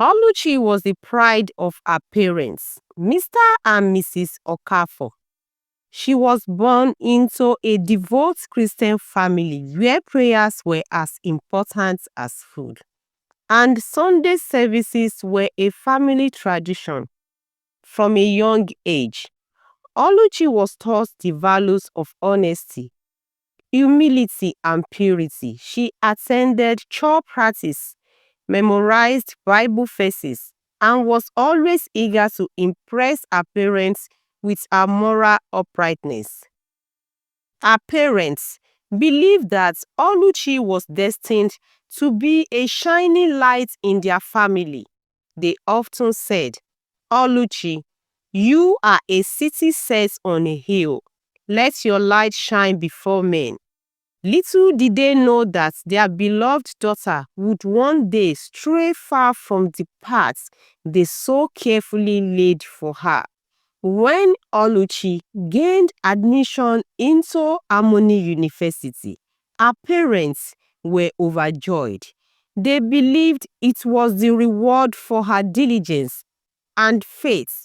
Oluchi was the pride of her parents, Mr. and Mrs. Okafor. She was born into a devout Christian family where prayers were as important as food, and Sunday services were a family tradition. From a young age, Oluchi was taught the values of honesty, humility, and purity. She attended church practice, memorized Bible verses, and was always eager to impress her parents with her moral uprightness. Her parents believed that Oluchi was destined to be a shining light in their family. They often said, Oluchi, you are a city set on a hill. Let your light shine before men. Little did they know that their beloved daughter would one day stray far from the paths they so carefully laid for her. When Oluchi gained admission into Harmony University, her parents were overjoyed. They believed it was the reward for her diligence and faith.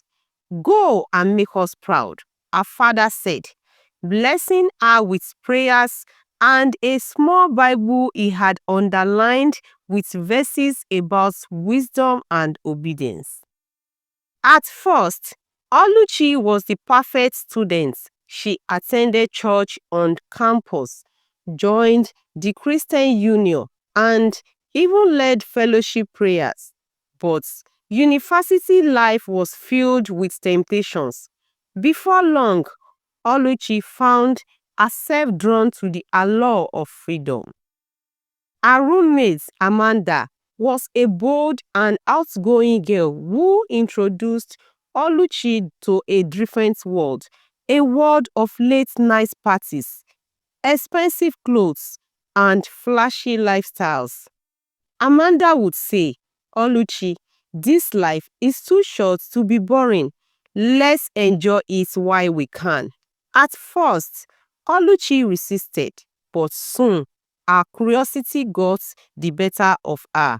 Go and make us proud, her father said, blessing her with prayers and a small Bible he had underlined with verses about wisdom and obedience. At first, Oluchi was the perfect student. She attended church on campus, joined the Christian Union, and even led fellowship prayers. But university life was filled with temptations. Before long, Oluchi found herself drawn to the allure of freedom. Her roommate, Amanda, was a bold and outgoing girl who introduced Oluchi to a different world, a world of late night parties, expensive clothes, and flashy lifestyles. Amanda would say, Oluchi, this life is too short to be boring. Let's enjoy it while we can. At first, Oluchi resisted, but soon her curiosity got the better of her.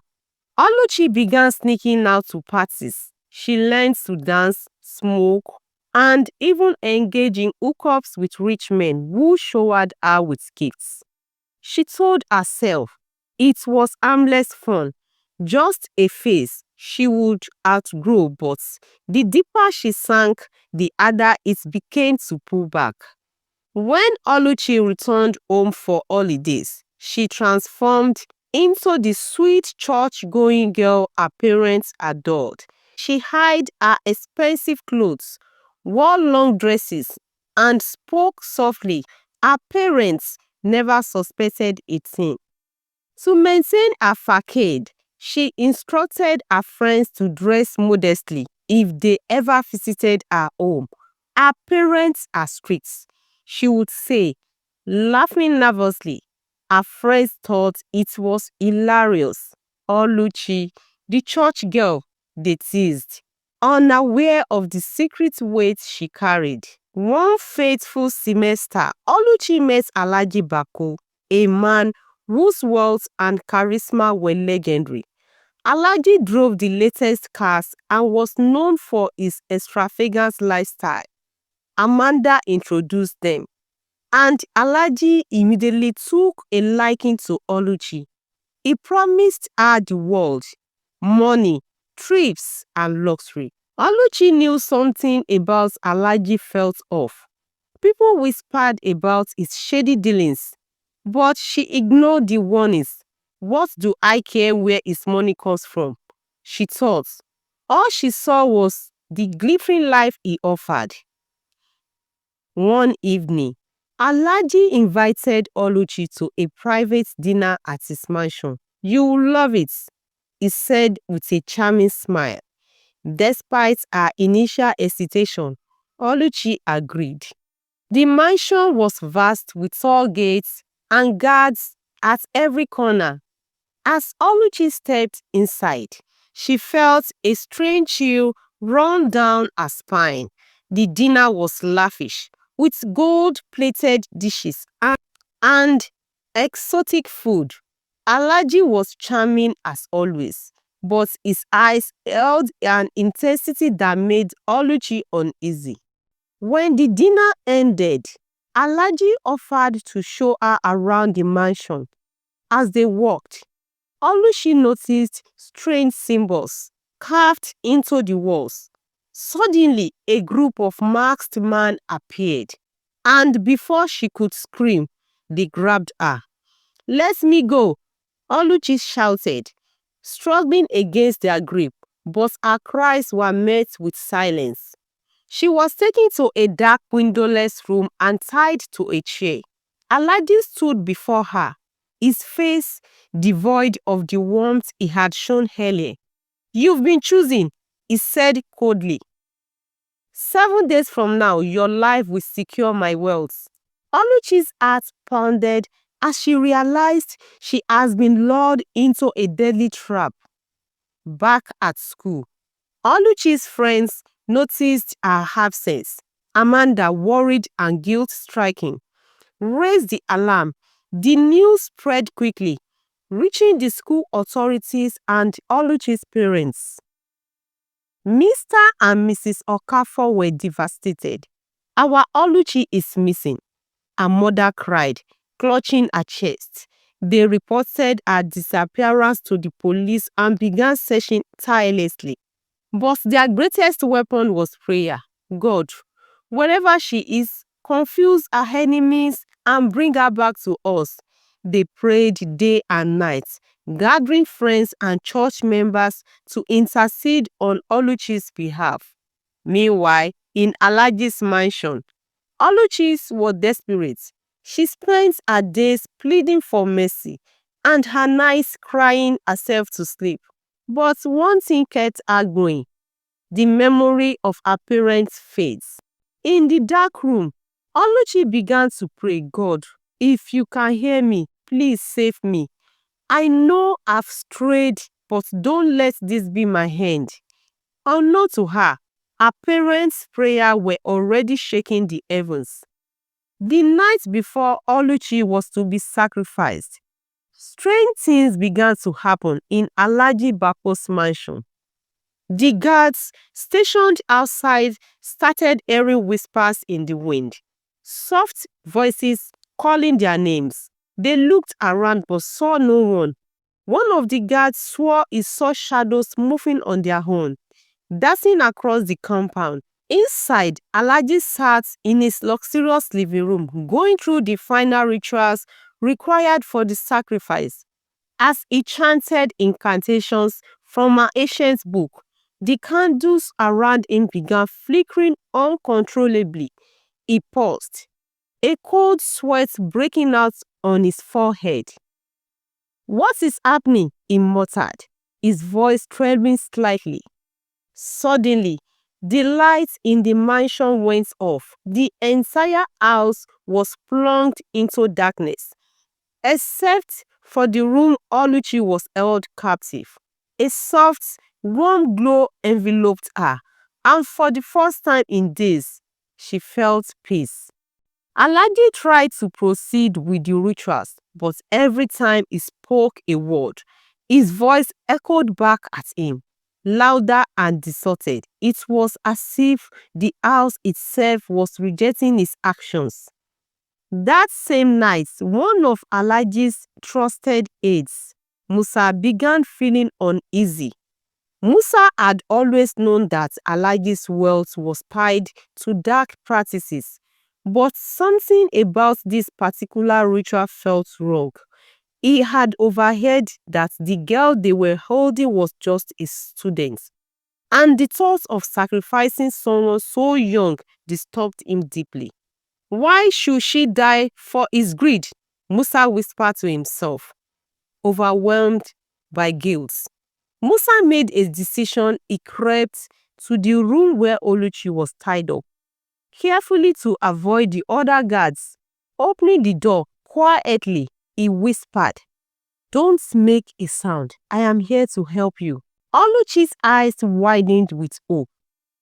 Oluchi began sneaking out to parties. She learned to dance, smoke, and even engage in hookups with rich men who showered her with gifts. She told herself it was harmless fun, just a phase she would outgrow, but the deeper she sank, the harder it became to pull back. When Oluchi returned home for holidays, she transformed into the sweet church-going girl her parents adored. She hid her expensive clothes, wore long dresses, and spoke softly. Her parents never suspected a thing. To maintain her facade, she instructed her friends to dress modestly if they ever visited her home. Her parents are strict, she would say, laughing nervously. Her friends thought it was hilarious. Oluchi, the church girl, they teased, unaware of the secret weight she carried. One fateful semester, Oluchi met Alaji Bako, a man whose wealth and charisma were legendary. Alaji drove the latest cars and was known for his extravagant lifestyle. Amanda introduced them, and Alaji immediately took a liking to Oluchi. He promised her the world, money, trips, and luxury. Oluchi knew something about Alaji felt off. People whispered about his shady dealings, but she ignored the warnings. What do I care where his money comes from? She thought. All she saw was the glittering life he offered. One evening, Alaji invited Oluchi to a private dinner at his mansion. You will love it, he said with a charming smile. Despite her initial hesitation, Oluchi agreed. The mansion was vast with tall gates and guards at every corner. As Oluchi stepped inside, she felt a strange chill run down her spine. The dinner was lavish, with gold-plated dishes and exotic food. Alaji was charming as always, but his eyes held an intensity that made Oluchi uneasy. When the dinner ended, Alaji offered to show her around the mansion. As they walked, Oluchi noticed strange symbols carved into the walls. Suddenly, a group of masked men appeared, and before she could scream, they grabbed her. "Let me go!" Oluchi shouted, struggling against their grip, but her cries were met with silence. She was taken to a dark windowless room and tied to a chair. Aladdin stood before her, his face devoid of the warmth he had shown earlier. "You've been chosen," he said coldly. "7 days from now, your life will secure my wealth." Oluchi's heart pounded as she realized she has been lured into a deadly trap. Back at school, Oluchi's friends noticed her absence. Amanda, worried and guilt-stricken, raised the alarm. The news spread quickly, reaching the school authorities and Oluchi's parents. Mr. and Mrs. Okafor were devastated. "Our Oluchi is missing," her mother cried, clutching her chest. They reported her disappearance to the police and began searching tirelessly. But their greatest weapon was prayer. "God, wherever she is, confuse her enemies and bring her back to us." They prayed day and night, gathering friends and church members to intercede on Oluchi's behalf. Meanwhile, in Alaji's mansion, Oluchi was desperate. She spent her days pleading for mercy and her nights crying herself to sleep. But one thing kept her going: the memory of her parents' fates. In the dark room, Oluchi began to pray, "God, if you can hear me, please save me. I know I've strayed, but don't let this be my end." Unknown to her parents' prayer were already shaking the heavens. The night before Oluchi was to be sacrificed, strange things began to happen in Alaji Bako's mansion. The guards stationed outside started hearing whispers in the wind, soft voices calling their names. They looked around but saw no one. One of the guards swore he saw shadows moving on their own, dancing across the compound. Inside, Alaji sat in his luxurious living room, going through the final rituals required for the sacrifice. As he chanted incantations from an ancient book, the candles around him began flickering uncontrollably. He paused, a cold sweat breaking out on his forehead. "What is happening?" he muttered, his voice trembling slightly. Suddenly, the lights in the mansion went off. The entire house was plunged into darkness, except for the room Oluchi was held captive. A soft, warm glow enveloped her, and for the first time in days, she felt peace. Alaji tried to proceed with the rituals, but every time he spoke a word, his voice echoed back at him, louder and distorted. It was as if the house itself was rejecting his actions. That same night, one of Alaji's trusted aides, Musa, began feeling uneasy. Musa had always known that Alaji's wealth was tied to dark practices, but something about this particular ritual felt wrong. He had overheard that the girl they were holding was just a student, and the thought of sacrificing someone so young disturbed him deeply. "Why should she die for his greed?" Musa whispered to himself, overwhelmed by guilt. Musa made a decision. He crept to the room where Oluchi was tied up, carefully to avoid the other guards. Opening the door quietly, he whispered, "Don't make a sound. I am here to help you." Oluchi's eyes widened with hope.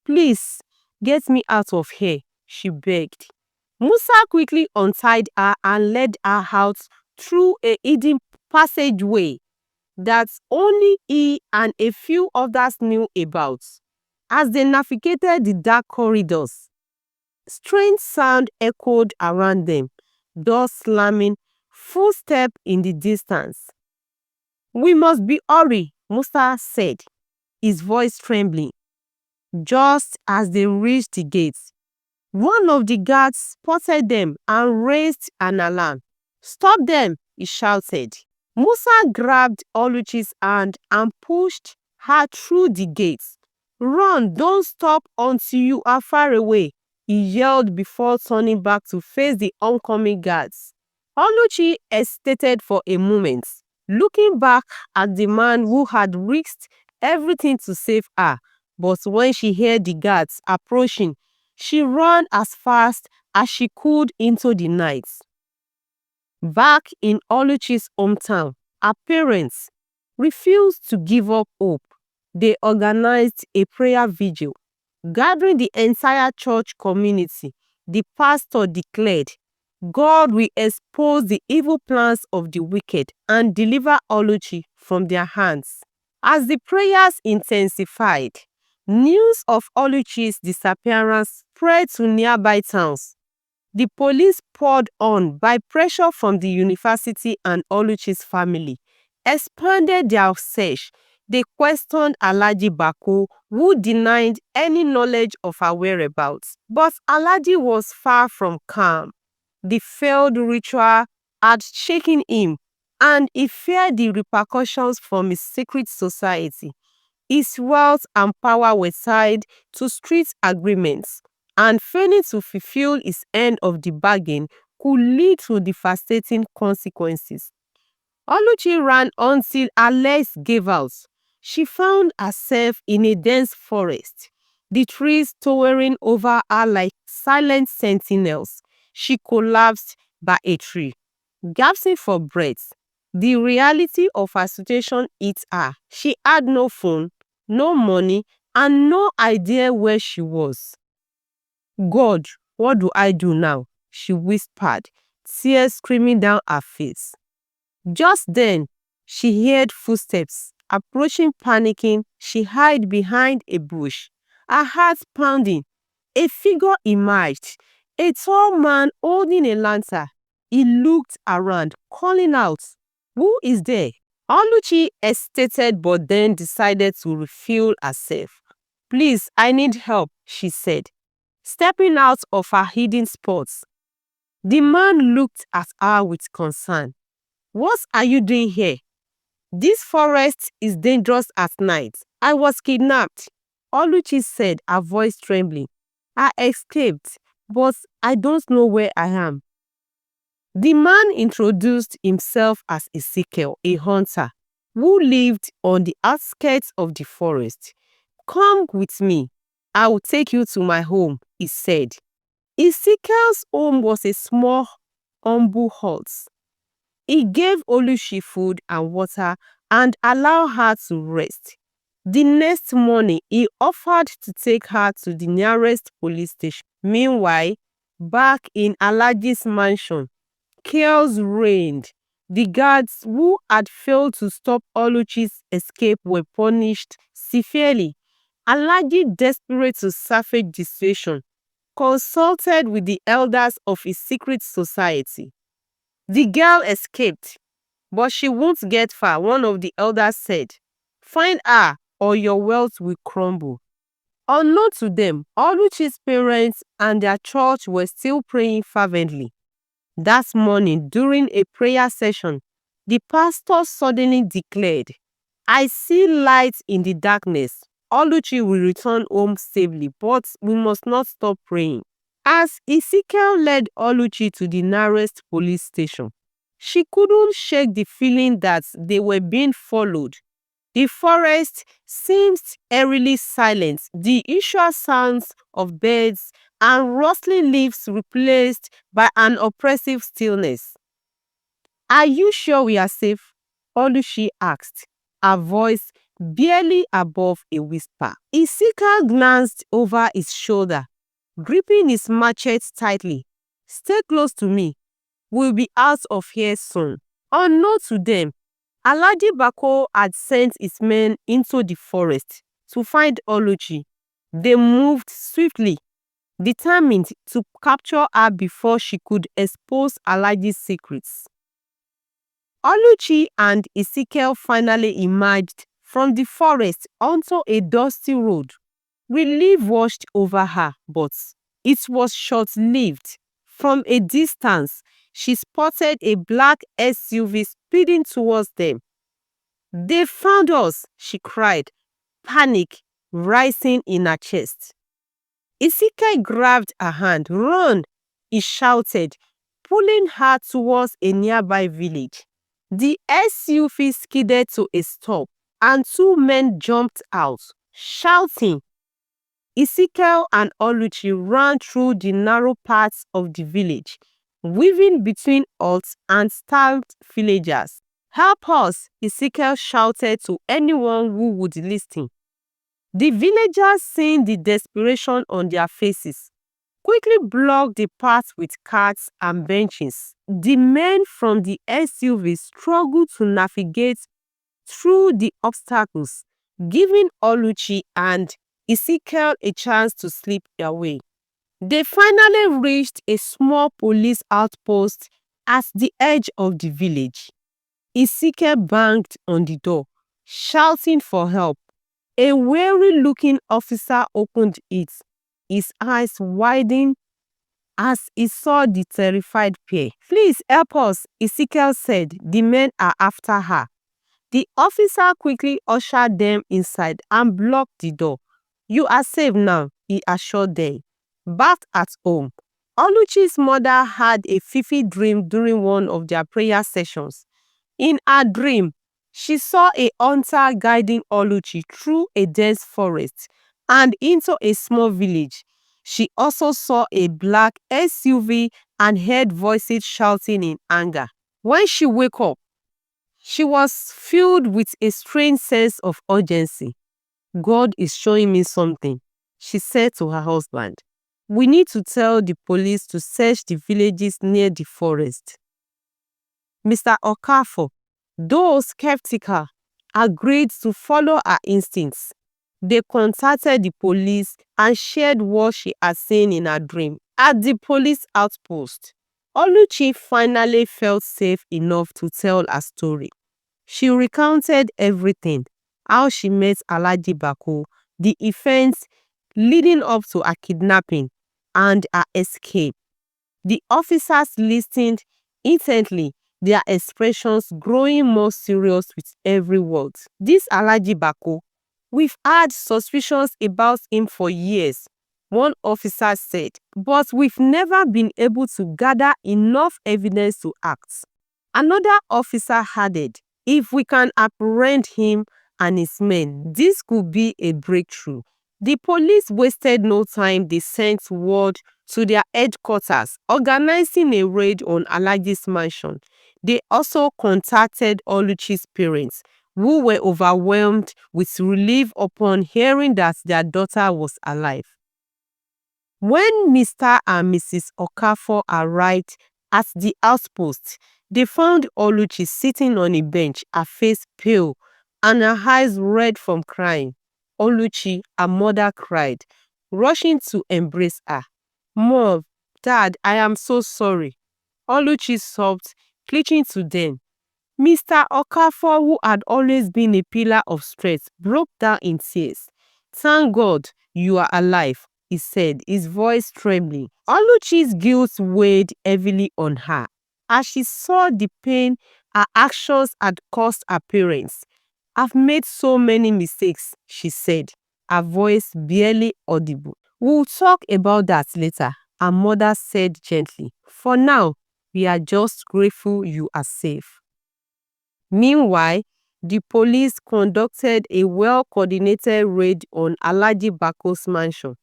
"Please, get me out of here," she begged. Musa quickly untied her and led her out through a hidden passageway. that only he and a few others knew about. As they navigated the dark corridors, strange sound echoed around them, doors slamming, footsteps in the distance. "We must be hurry," Musa said, his voice trembling. Just as they reached the gates, one of the guards spotted them and raised an alarm. "Stop them," he shouted. Musa grabbed Oluchi's hand and pushed her through the gates. "Run, don't stop until you are far away," he yelled before turning back to face the oncoming guards. Oluchi hesitated for a moment, looking back at the man who had risked everything to save her. But when she heard the guards approaching, she ran as fast as she could into the night. Back in Oluchi's hometown, her parents refused to give up hope. They organized a prayer vigil. Gathering the entire church community, the pastor declared, "God will expose the evil plans of the wicked and deliver Oluchi from their hands." As the prayers intensified, news of Oluchi's disappearance spread to nearby towns. The police poured on by pressure from the university, and Oluchi's family expanded their search. They questioned Alaji Bako, who denied any knowledge of her whereabouts. But Alaji was far from calm. The failed ritual had shaken him, and he feared the repercussions from his secret society. His wealth and power were tied to street agreements, and failing to fulfill his end of the bargain could lead to devastating consequences. Oluchi ran until her legs gave out. She found herself in a dense forest, the trees towering over her like silent sentinels. She collapsed by a tree, gasping for breath. The reality of her situation hit her. She had no phone, no money, and no idea where she was. "God, what do I do now?" she whispered, tears streaming down her face. Just then, she heard footsteps approaching. Panicking, she hid behind a bush, her heart pounding. A figure emerged, a tall man holding a lantern. He looked around, calling out, "Who is there?" Oluchi hesitated but then decided to refuel herself. "Please, I need help," she said, stepping out of her hidden spot. The man looked at her with concern. "What are you doing here? This forest is dangerous at night. I was kidnapped," Oluchi said, her voice trembling. "I escaped, but I don't know where I am." The man introduced himself as Ezekiel, a hunter who lived on the outskirts of the forest. "Come with me. I will take you to my home," he said. Ezekiel's home was a small, humble hut. He gave Oluchi food and water and allowed her to rest. The next morning, he offered to take her to the nearest police station. Meanwhile, back in Alaji's mansion, chaos reigned. The guards who had failed to stop Oluchi's escape were punished severely. Alaji, desperate to salvage the situation, consulted with the elders of his secret society. "The girl escaped, but she won't get far," one of the elders said. "Find her or your wealth will crumble." Unknown to them, Oluchi's parents and their church were still praying fervently. That morning, during a prayer session, the pastor suddenly declared, "I see light in the darkness. Oluchi will return home safely, but we must not stop praying." As Ezekiel led Oluchi to the nearest police station, she couldn't shake the feeling that they were being followed. The forest seemed eerily silent, the usual sounds of birds and rustling leaves replaced by an oppressive stillness. "Are you sure we are safe?" Oluchi asked, her voice barely above a whisper. Ezekiel glanced over his shoulder, gripping his machete tightly. "Stay close to me. We'll be out of here soon." Unknown to them, Alaji Bako had sent his men into the forest to find Oluchi. They moved swiftly, determined to capture her before she could expose Alaji's secrets. Oluchi and Ezekiel finally emerged from the forest onto a dusty road. Relief washed over her, but it was short-lived. From a distance, she spotted a black SUV speeding towards them. "They found us," she cried, panic rising in her chest. Ezekiel grabbed her hand. "Run!" he shouted, pulling her towards a nearby village. The SUV skidded to a stop, and two men jumped out, shouting. Ezekiel and Oluchi ran through the narrow paths of the village, weaving between huts and starved villagers. "Help us!" Ezekiel shouted to anyone who would listen. The villagers, seeing the desperation on their faces, quickly blocked the path with carts and benches. The men from the SUV struggled to navigate through the obstacles, giving Oluchi and Ezekiel a chance to slip away. They finally reached a small police outpost at the edge of the village. Ezekiel banged on the door, shouting for help. A weary-looking officer opened it, his eyes widened as he saw the terrified pair. "Please help us," Ezekiel said. "The men are after her." The officer quickly ushered them inside and blocked the door. "You are safe now," he assured them. Back at home, Oluchi's mother had a vivid dream during one of their prayer sessions. In her dream, she saw a hunter guiding Oluchi through a dense forest and into a small village. She also saw a black SUV and heard voices shouting in anger. When she woke up, she was filled with a strange sense of urgency. "God is showing me something," she said to her husband. "We need to tell the police to search the villages near the forest." Mr. Okafor, though skeptical, agreed to follow her instincts. They contacted the police and shared what she had seen in her dream. At the police outpost, Oluchi finally felt safe enough to tell her story. She recounted everything: how she met Alaji Bako, the events leading up to her kidnapping, and her escape. The officers listened intently, their expressions growing more serious with every word. "This Alaji Bako, we've had suspicions about him for years," one officer said, "but we've never been able to gather enough evidence to act." Another officer added, "If we can apprehend him and his men, this could be a breakthrough." The police wasted no time. They sent word to their headquarters, organizing a raid on Alaji's mansion. They also contacted Oluchi's parents, who were overwhelmed with relief upon hearing that their daughter was alive. When Mr. and Mrs. Okafor arrived at the outpost, they found Oluchi sitting on a bench, her face pale and her eyes red from crying. Oluchi, her mother, cried, rushing to embrace her. "Mom, Dad, I am so sorry." Oluchi sobbed, clinging to them. Mr. Okafor, who had always been a pillar of strength, broke down in tears. "Thank God you are alive," he said, his voice trembling. Oluchi's guilt weighed heavily on her as she saw the pain her actions had caused her parents. "I've made so many mistakes," she said, her voice barely audible. "We'll talk about that later," her mother said gently. "For now, we are just grateful you are safe." Meanwhile, the police conducted a well-coordinated raid on Alaji Bako's mansion.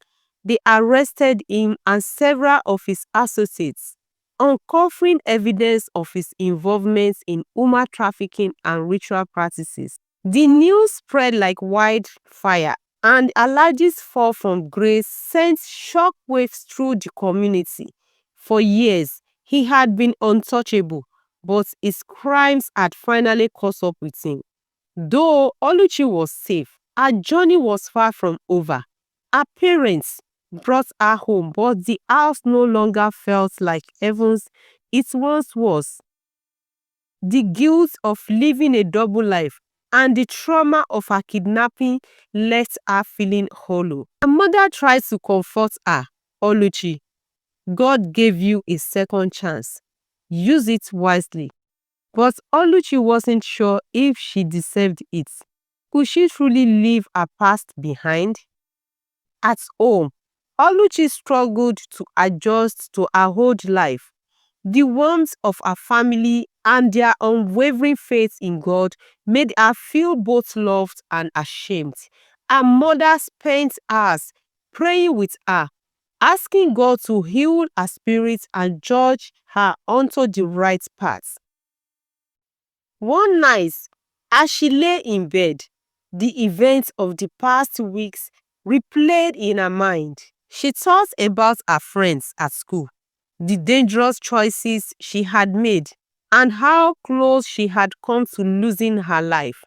They arrested him and several of his associates, uncovering evidence of his involvement in human trafficking and ritual practices. The news spread like wildfire, and Alaji's fall from grace sent shockwaves through the community. For years, he had been untouchable, but his crimes had finally caught up with him. Though Oluchi was safe, her journey was far from over. Her parents brought her home, but the house no longer felt like heavens it once was. The guilt of living a double life and the trauma of her kidnapping left her feeling hollow. Her mother tried to comfort her. Oluchi, God gave you a second chance. Use it wisely. But Oluchi wasn't sure if she deserved it. Could she truly leave her past behind? At home, Oluchi struggled to adjust to her old life. The warmth of her family and their unwavering faith in God made her feel both loved and ashamed. Her mother spent hours praying with her, asking God to heal her spirit and judge her onto the right path. One night, as she lay in bed, the events of the past weeks replayed in her mind. She thought about her friends at school, the dangerous choices she had made, and how close she had come to losing her life.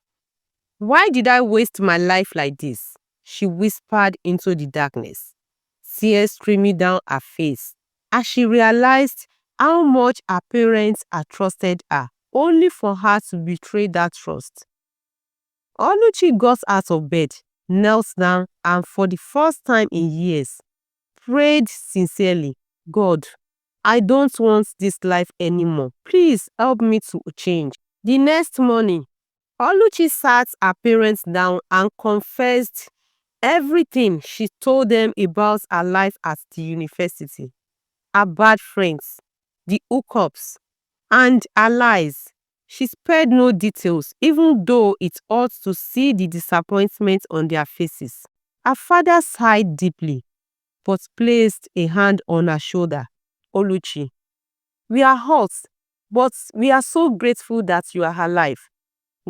Why did I waste my life like this? She whispered into the darkness, tears streaming down her face as she realized how much her parents had trusted her, only for her to betray that trust. Oluchi got out of bed, knelt down, and for the first time in years, prayed sincerely, God, I don't want this life anymore. Please help me to change. The next morning, Oluchi sat her parents down and confessed everything she told them about her life at the university, her bad friends, the hookups, and her lies. She spared no details, even though it ought to see the disappointment on their faces. Her father sighed deeply, but placed a hand on her shoulder. Oluchi, we are hurt, but we are so grateful that you are alive.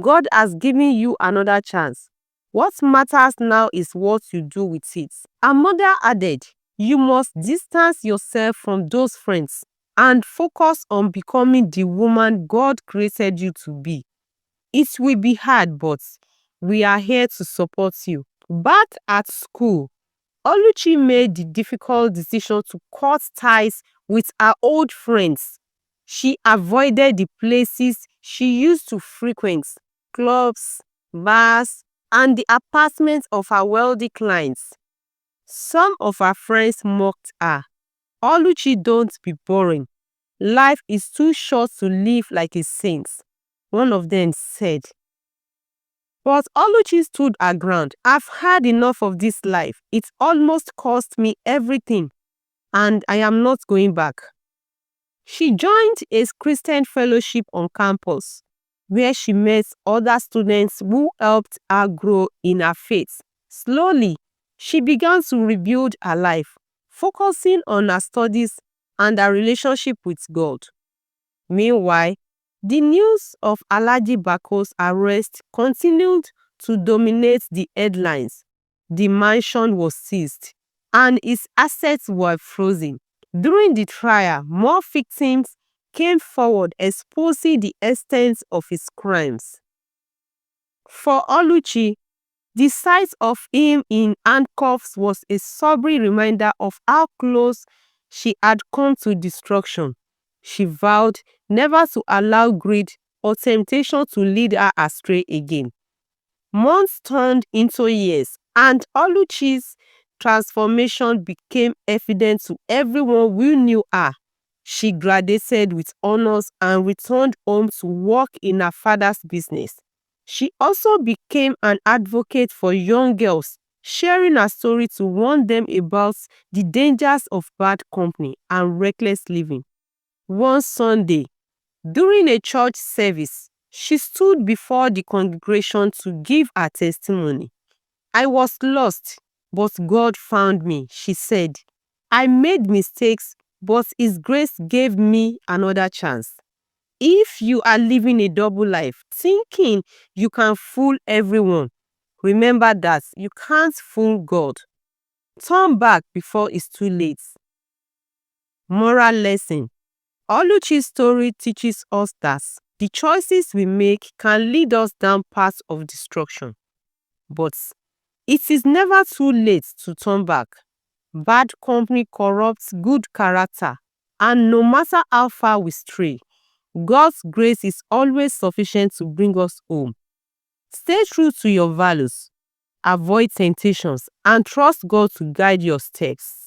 God has given you another chance. What matters now is what you do with it. Her mother added, you must distance yourself from those friends and focus on becoming the woman God created you to be. It will be hard, but we are here to support you. Back at school, Oluchi made the difficult decision to cut ties with her old friends. She avoided the places she used to frequent, clubs, bars, and the apartments of her wealthy clients. Some of her friends mocked her. Oluchi, don't be boring. Life is too short to live like a saint, one of them said. But Oluchi stood her ground. I've had enough of this life. It almost cost me everything, and I am not going back. She joined a Christian fellowship on campus, where she met other students who helped her grow in her faith. Slowly, she began to rebuild her life, focusing on her studies and her relationship with God. Meanwhile, the news of Alaji Bako's arrest continued to dominate the headlines. The mansion was seized, and his assets were frozen. During the trial, more victims came forward exposing the extent of his crimes. For Oluchi, the sight of him in handcuffs was a sobering reminder of how close she had come to destruction. She vowed never to allow greed or temptation to lead her astray again. Months turned into years, and Oluchi's transformation became evident to everyone who knew her. She graduated with honors and returned home to work in her father's business. She also became an advocate for young girls, sharing her story to warn them about the dangers of bad company and reckless living. One Sunday, during a church service, she stood before the congregation to give her testimony. I was lost, but God found me, she said. I made mistakes, but His grace gave me another chance. If you are living a double life, thinking you can fool everyone, remember that you can't fool God. Turn back before it's too late. Moral lesson. Oluchi's story teaches us that the choices we make can lead us down paths of destruction. But it is never too late to turn back. Bad company corrupts good character, and no matter how far we stray, God's grace is always sufficient to bring us home. Stay true to your values, avoid temptations, and trust God to guide your steps.